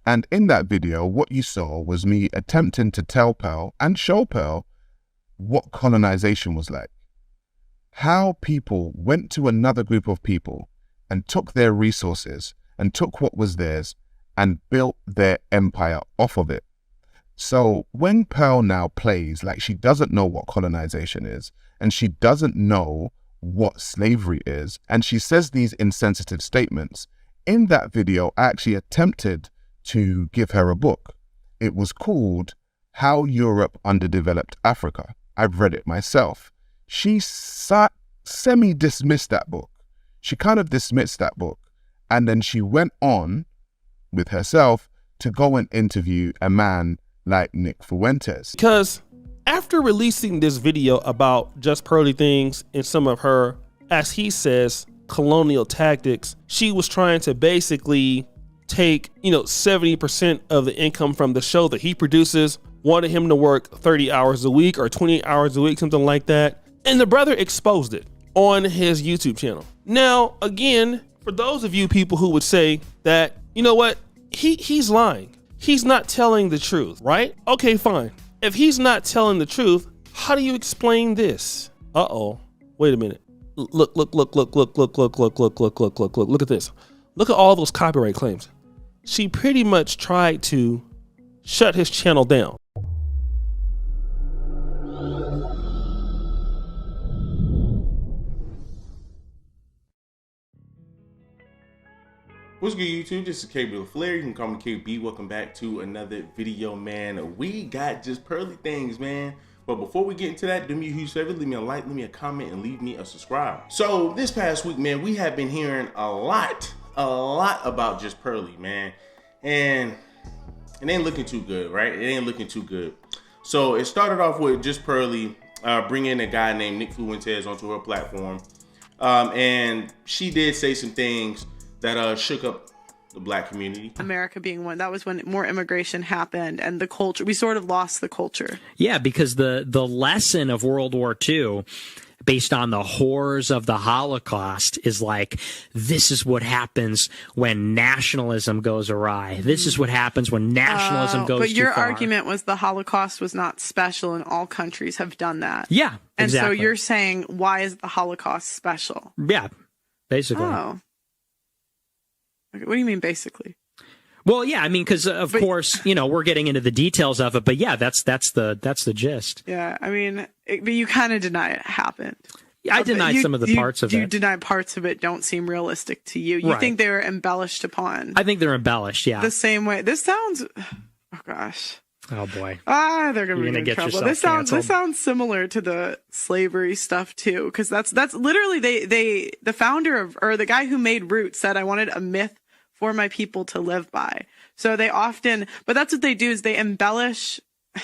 And in that video, what you saw was me attempting to tell Pearl and show Pearl what colonization was like. How people went to another group of people and took their resources and took what was theirs and built their empire off of it. So when Pearl now plays like she doesn't know what colonization is, and she doesn't know what slavery is, and she says these insensitive statements, in that video, I actually attempted to give her a book. It was called How Europe Underdeveloped Africa. I've read it myself. She semi-dismissed that book. She kind of dismissed that book. And then she went on with herself to go and interview a man like Nick Fuentes. Because after releasing this video about Just Pearly things and some of her, as he says, colonial tactics, she was trying to basically take, 70% of the income from the show that he produces, wanted him to work 30 hours a week or 20 hours a week, something like that. And the brother exposed it on his YouTube channel. Now, again, for those of you people who would say that, you know what, he's lying. He's not telling the truth, right? Okay, fine. If he's not telling the truth, how do you explain this? Uh-oh, wait a minute. Look at this. Look at all those copyright claims. She pretty much tried to shut his channel down. What's good, YouTube? This is KB Flair. You can call me KB. Welcome back to another video, man. We got just pearly things, man. But before we get into that, do me a huge favor, leave me a like, leave me a comment, and leave me a subscribe. So this past week, man, we have been hearing a lot about Just Pearly, man. And it ain't looking too good, right? It ain't looking too good. So it started off with Just Pearly bringing a guy named Nick Fuentes onto her platform. And she did say some things that shook up the black community. America being one, that was when more immigration happened and the culture, we sort of lost the culture. Yeah, because the lesson of World War II, based on the horrors of the Holocaust, is like, this is what happens when nationalism goes awry. This is what happens when nationalism goes too far. But your argument was the Holocaust was not special and all countries have done that. Yeah, and exactly. so you're saying, why is the Holocaust special? Yeah, basically. Oh. What do you mean, basically? Well, yeah, I mean, because of course, we're getting into the details of it, but yeah, that's the gist. Yeah, I mean, but you kind of deny it happened. I denied some of the parts of it. You deny parts of it don't seem realistic to you. You think they were embellished upon. I think they're embellished, yeah. The same way. This sounds, oh gosh. Oh boy. They're gonna be in trouble. This sounds similar to the slavery stuff too, because that's literally the founder of, or the guy who made Roots said, I wanted a myth for my people to live by. So they often, but that's what they do, is they embellish.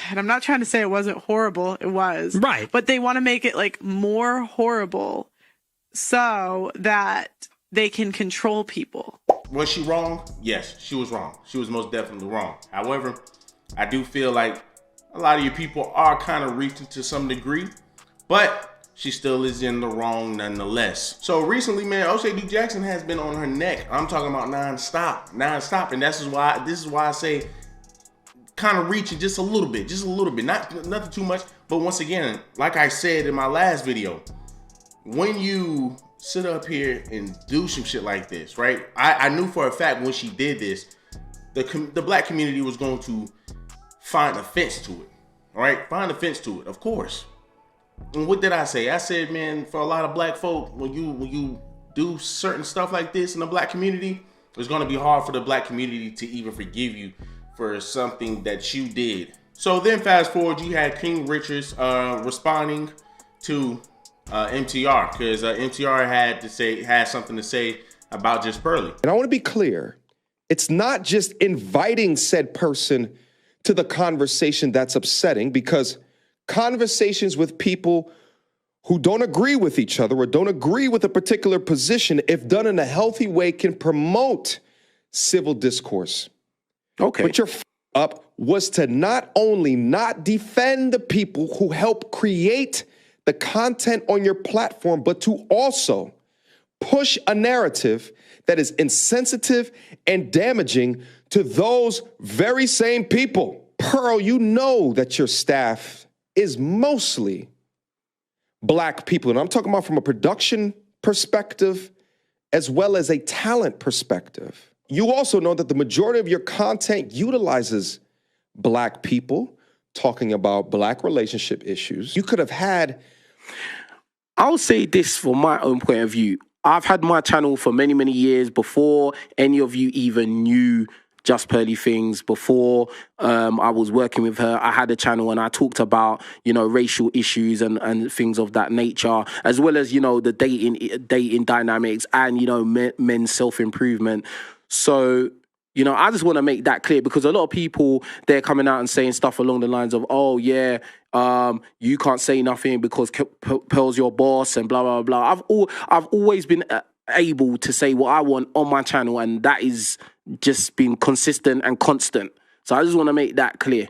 And I'm not trying to say it wasn't horrible. It was. Right. But they want to make it like more horrible so that they can control people. Was she wrong? Yes, she was wrong. She was most definitely wrong. However, I do feel like a lot of you people are kind of reaching to some degree, but she still is in the wrong nonetheless. So recently, man, O'Shea D. Jackson has been on her neck. I'm talking about nonstop. And this is why I say kind of reaching just a little bit, not nothing too much. But once again, like I said in my last video, when you sit up here and do some shit like this, right? I knew for a fact when she did this, the black community was going to find offense to it, all right? Find offense to it, of course. And what did I say? I said, man, for a lot of black folk, when you do certain stuff like this in the black community, it's going to be hard for the black community to even forgive you for something that you did. So then fast forward, you had King Richards responding to MTR, because MTR had something to say about Just Pearly. And I want to be clear, it's not just inviting said person to the conversation that's upsetting, because conversations with people who don't agree with each other or don't agree with a particular position, if done in a healthy way, can promote civil discourse. Okay. But your up was to not only not defend the people who help create the content on your platform, but to also push a narrative that is insensitive and damaging to those very same people. Pearl, you know that your staff is mostly Black people. And I'm talking about from a production perspective as well as a talent perspective. You also know that the majority of your content utilizes Black people talking about Black relationship issues. You could have had... I'll say this from my own point of view. I've had my channel for many, many years before any of you even knew Just Pearly Things. Before I was working with her, I had a channel and I talked about, racial issues and things of that nature, as well as, the dating dynamics and, men's self-improvement. So, I just want to make that clear, because a lot of people, they're coming out and saying stuff along the lines of, oh, yeah, you can't say nothing because Pearl's your boss and blah, blah, blah. I've always been able to say what I want on my channel, and that is just been consistent and constant. So I just want to make that clear.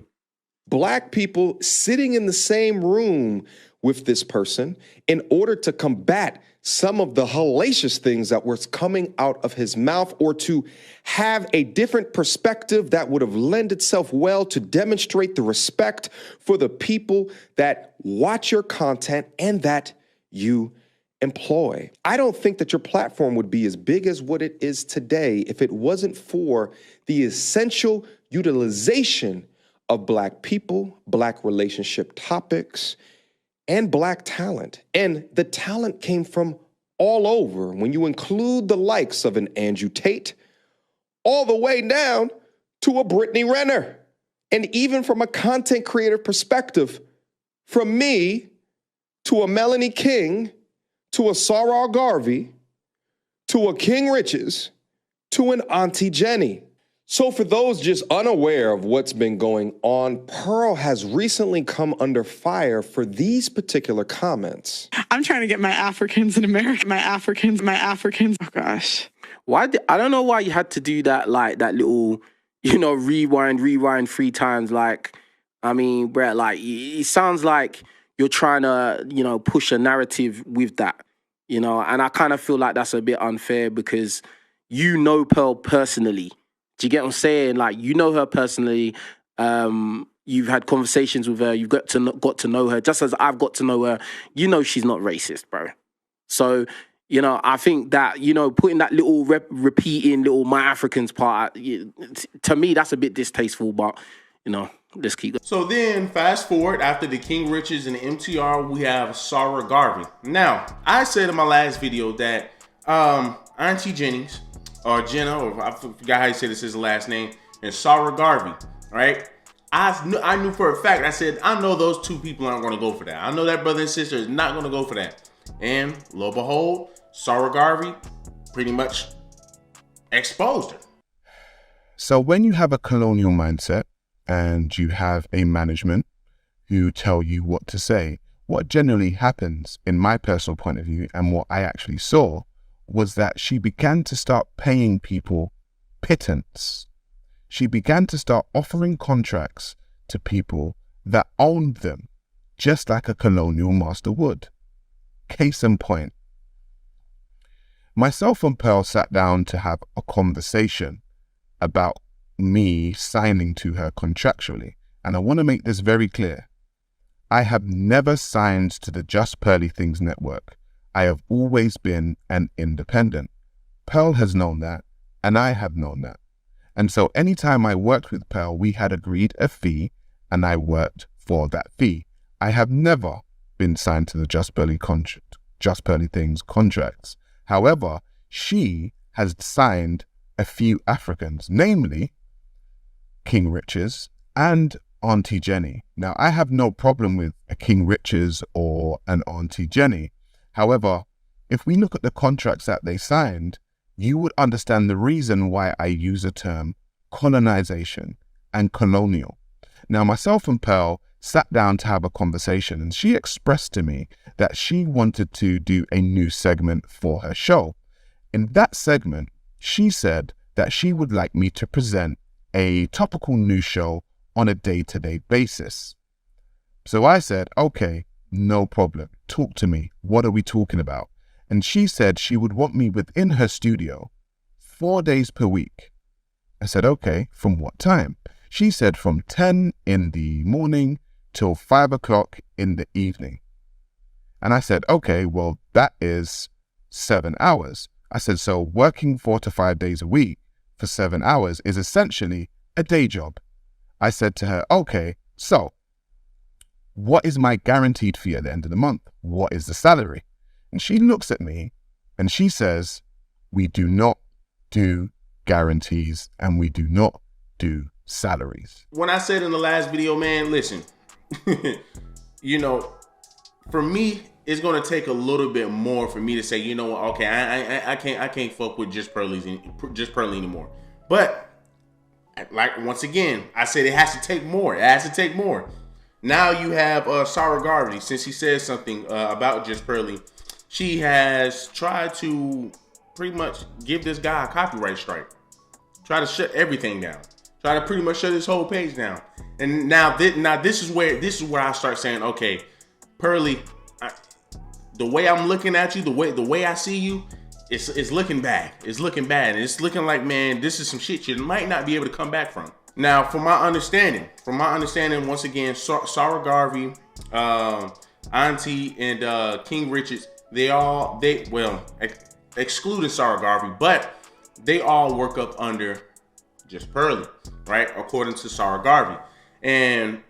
Black people sitting in the same room with this person in order to combat some of the hellacious things that were coming out of his mouth, or to have a different perspective that would have lent itself well to demonstrate the respect for the people that watch your content and that you employ. I don't think that your platform would be as big as what it is today if it wasn't for the essential utilization of Black people, Black relationship topics, and Black talent. And the talent came from all over. When you include the likes of an Andrew Tate, all the way down to a Brittany Renner. And even from a content creator perspective, from me to a Melanie King, to a Sarah Garvey, to a King Riches, to an Auntie Jenny. So for those just unaware of what's been going on, Pearl has recently come under fire for these particular comments. I'm trying to get my Africans in America, my Africans. Oh gosh. I don't know why you had to do that, like that little, rewind 3 times. Like, I mean, Brett, like, it sounds like you're trying to, push a narrative with that, and I kind of feel like that's a bit unfair, because you know Pearl personally. Do you get what I'm saying? Like, you know her personally. You've had conversations with her. You've got to know her, just as I've got to know her. You know she's not racist, bro. So, I think that, putting that little repeating little My Africans part, to me, that's a bit distasteful, but, let's keep going. So then, fast forward, after the King Riches and the MTR, we have Sarah Garvey. Now, I said in my last video that Auntie Jennings, or Jenna, or I forgot how you say this is the last name, and Sarah Garvey, right? I knew for a fact, I said, I know those two people aren't going to go for that. I know that brother and sister is not going to go for that. And lo and behold, Sarah Garvey pretty much exposed her. So when you have a colonial mindset and you have a management who tell you what to say, what generally happens, in my personal point of view, and what I actually saw, was that she began to start paying people pittance. She began to start offering contracts to people that owned them, just like a colonial master would. Case in point, myself and Pearl sat down to have a conversation about me signing to her contractually. And I want to make this very clear. I have never signed to the Just Pearly Things network. I have always been an independent. Pearl has known that, and I have known that. And so anytime I worked with Pearl, we had agreed a fee, and I worked for that fee. I have never been signed to the Just Pearly Things contracts. However, she has signed a few Africans, namely King Riches and Auntie Jenny. Now, I have no problem with a King Riches or an Auntie Jenny. However, if we look at the contracts that they signed, you would understand the reason why I use the term colonization and colonial. Now, myself and Pearl sat down to have a conversation, and she expressed to me that she wanted to do a new segment for her show. In that segment, she said that she would like me to present a topical news show on a day-to-day basis. So I said, okay, no problem. Talk to me. What are we talking about? And she said she would want me within her studio 4 days per week. I said, okay, from what time? She said from 10 in the morning till 5 o'clock in the evening. And I said, okay, well, that is 7 hours. I said, so working 4 to 5 days a week for 7 hours is essentially a day job. I said to her, okay, so what is my guaranteed fee at the end of the month? What is the salary? And she looks at me and she says, we do not do guarantees and we do not do salaries. When I said in the last video, man, listen, you know, for me, it's going to take a little bit more for me to say, you know what, okay, I can't fuck with just Pearly anymore. But like, once again, I said it has to take more. It has to take more. Now you have Sarah Garvey, since he said something about Just Pearly, she has tried to pretty much give this guy a copyright strike. Try to shut everything down. Try to pretty much shut his whole page down. And now this is where I start saying, okay, Pearly, the way I'm looking at you, the way I see you, it's looking bad. It's looking bad. It's looking like, man, this is some shit you might not be able to come back from. Now, from my understanding, once again, Sarah Garvey, Auntie, and King Richards, excluding Sarah Garvey, but they all work up under Just Pearly, right? According to Sarah Garvey. And,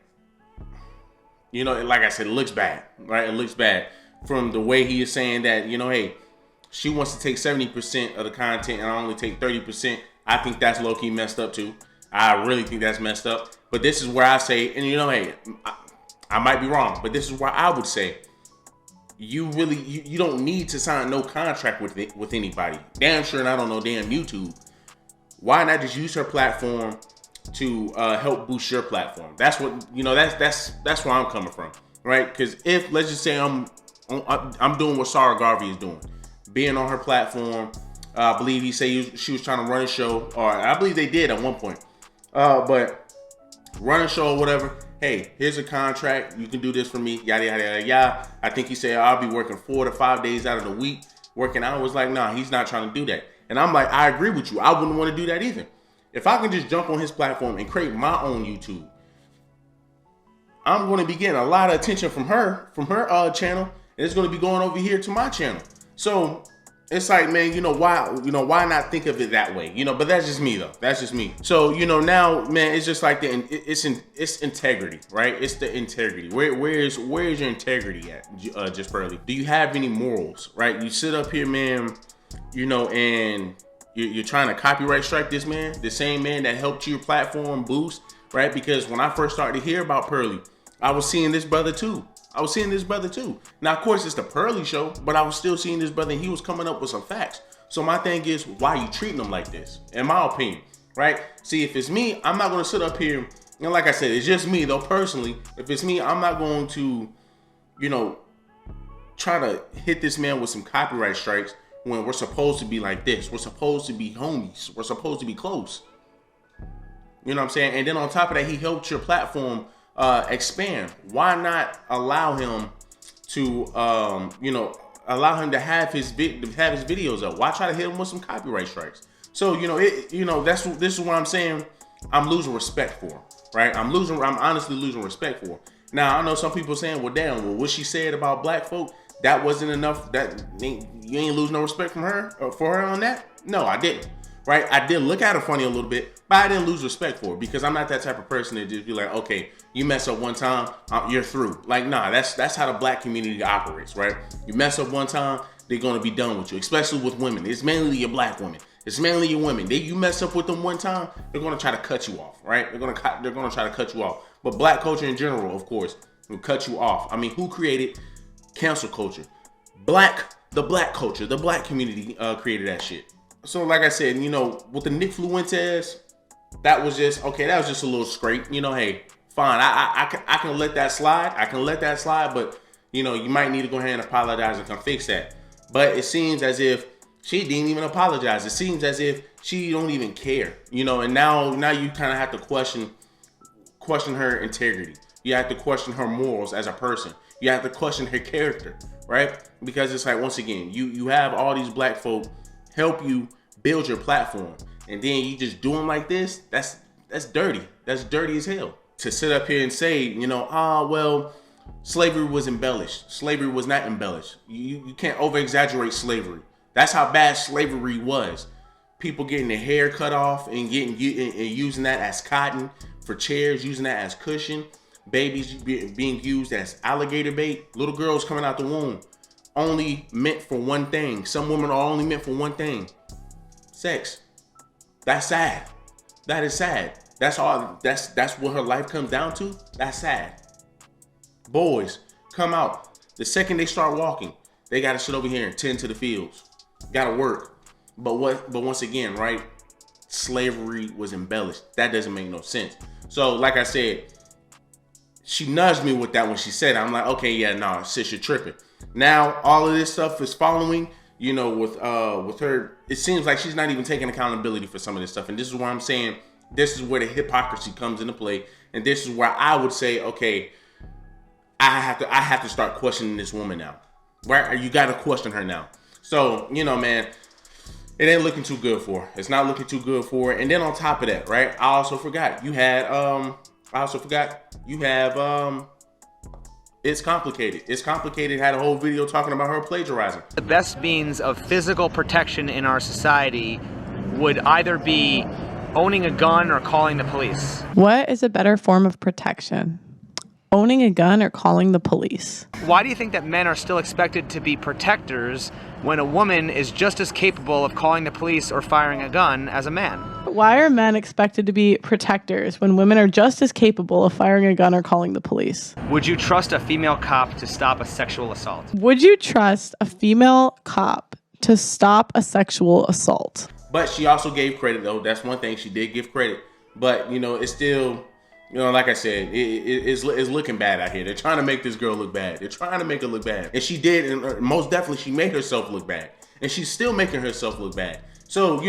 you know, like I said, it looks bad, right? It looks bad from the way he is saying that, you know, hey, she wants to take 70% of the content and I only take 30%. I think that's low-key messed up too. I really think that's messed up. But this is where I say, and you know, hey, I might be wrong, but this is where I would say, you don't need to sign no contract with anybody. Damn sure not on no damn YouTube. Why not just use her platform to help boost your platform? That's what, you know, that's where I'm coming from, right? Because if, let's just say I'm doing what Sarah Garvey is doing, being on her platform. I believe he said she was trying to run a show, or I believe they did at one point. But run a show or whatever. Hey, here's a contract. You can do this for me. Yada, yada, yada, yada. I think he said I'll be working 4 to 5 days out of the week. Working out. I was like, nah, he's not trying to do that. And I'm like, I agree with you. I wouldn't want to do that either. If I can just jump on his platform and create my own YouTube, I'm going to be getting a lot of attention from her channel. And it's going to be going over here to my channel. So it's like, man, why not think of it that way? But that's just me though. That's just me. So, now, man, it's just like it's integrity, right? It's the integrity. Where's your integrity at, Just Pearly? Do you have any morals, right? You sit up here, man, and you're trying to copyright strike this man, the same man that helped your platform boost, right? Because when I first started to hear about Pearly, I was seeing this brother too. Now, of course, it's the Pearly show, but I was still seeing this brother and he was coming up with some facts. So my thing is, why are you treating him like this? In my opinion, right? See, if it's me, I'm not going to sit up here. And like I said, it's just me though, personally. If it's me, I'm not going to, try to hit this man with some copyright strikes when we're supposed to be like this. We're supposed to be homies. We're supposed to be close. You know what I'm saying? And then on top of that, he helped your platform expand. Why not allow him to allow him to have his videos up? Why try to hit him with some copyright strikes? So this is what I'm saying. I'm losing respect for, right? I'm honestly losing respect for. Now I know some people saying, well, damn, what she said about black folk, that wasn't enough. That you ain't lose no respect from her for her on that. No, I didn't. Right? I did look at her funny a little bit, but I didn't lose respect for her because I'm not that type of person to just be like, okay, you mess up one time, you're through. Like, nah, that's how the black community operates, right? You mess up one time, they're gonna be done with you, especially with women. It's mainly your black women. It's mainly your women. You mess up with them one time, they're gonna try to cut you off, right? They're gonna try to cut you off. But black culture in general, of course, will cut you off. I mean, who created cancel culture? The black culture, the black community created that shit. So like I said, with the Nick Fuentes, that was just a little scrape. Hey, fine, I can let that slide. But you might need to go ahead and apologize and come fix that. But it seems as if she didn't even apologize. It seems as if she don't even care. And now you kind of have to question her integrity. You have to question her morals as a person. You have to question her character, right? Because it's like, once again, you have all these black folk help you build your platform, and then you just do them like this. That's dirty. That's dirty as hell. To sit up here and say, well, slavery was embellished. Slavery was not embellished. You can't over exaggerate slavery. That's how bad slavery was. People getting their hair cut off and using that as cotton for chairs, using that as cushion. Babies being used as alligator bait. Little girls coming out the womb only meant for one thing. Some women are only meant for one thing: sex. That's sad. That is sad. That's all. That's what her life comes down to. That's sad. Boys come out the second they start walking. They gotta sit over here and tend to the fields. Gotta work. But once again, right? Slavery was embellished. That doesn't make no sense. So, like I said, she nudged me with that when she said it. I'm like, okay, yeah, no, sis, you're tripping. Now all of this stuff is following. With her, it seems like she's not even taking accountability for some of this stuff. And this is why I'm saying this is where the hypocrisy comes into play. And this is where I would say, okay, I have to start questioning this woman now. Right? You got to question her now. So, man, it ain't looking too good for her. It's not looking too good for her. And then on top of that, right? I also forgot you have It's Complicated. It's Complicated had a whole video talking about her plagiarizing. The best means of physical protection in our society would either be owning a gun or calling the police. What is a better form of protection? Owning a gun or calling the police? Why do you think that men are still expected to be protectors when a woman is just as capable of calling the police or firing a gun as a man? Why are men expected to be protectors when women are just as capable of firing a gun or calling the police? Would you trust a female cop to stop a sexual assault? Would you trust a female cop to stop a sexual assault? But she also gave credit, though. That's one thing. She did give credit. But, it's still, like I said, it's looking bad out here. They're trying to make this girl look bad. They're trying to make her look bad. And she did. And most definitely, she made herself look bad. And she's still making herself look bad. So,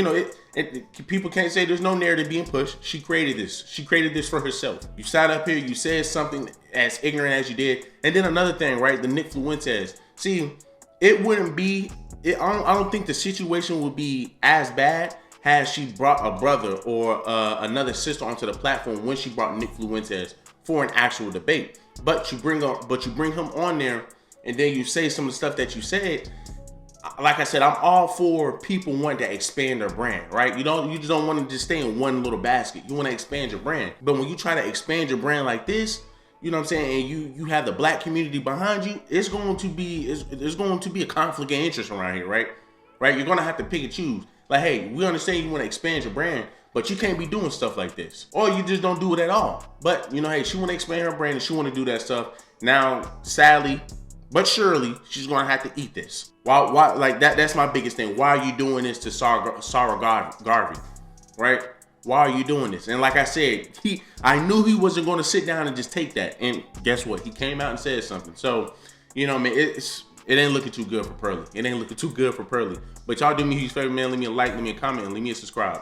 people can't say there's no narrative being pushed. She created this. She created this for herself. You sat up here, you said something as ignorant as you did. And then another thing, right? The Nick Fuentes. See, it wouldn't be, I don't think the situation would be as bad had she brought a brother or another sister onto the platform when she brought Nick Fuentes for an actual debate. But you bring him on there, and then you say some of the stuff that you said. Like I said, I'm all for people wanting to expand their brand, right? You just don't want to just stay in one little basket. You want to expand your brand. But when you try to expand your brand like this, you know what I'm saying, and you have the black community behind you, there's going to be a conflict of interest around here, right? Right? You're going to have to pick and choose. Like, hey, we understand you want to expand your brand, but you can't be doing stuff like this. Or you just don't do it at all. But, hey, she want to expand her brand and she want to do that stuff. Now, sadly, but surely, she's going to have to eat this. Why, like, that's my biggest thing. Why are you doing this to Sarah Garvey, right? Why are you doing this? And like I said, I knew he wasn't going to sit down and just take that. And guess what? He came out and said something. So, man, it ain't looking too good for Pearly. It ain't looking too good for Pearly. But y'all do me a huge favor, man. Leave me a like, leave me a comment, and leave me a subscribe.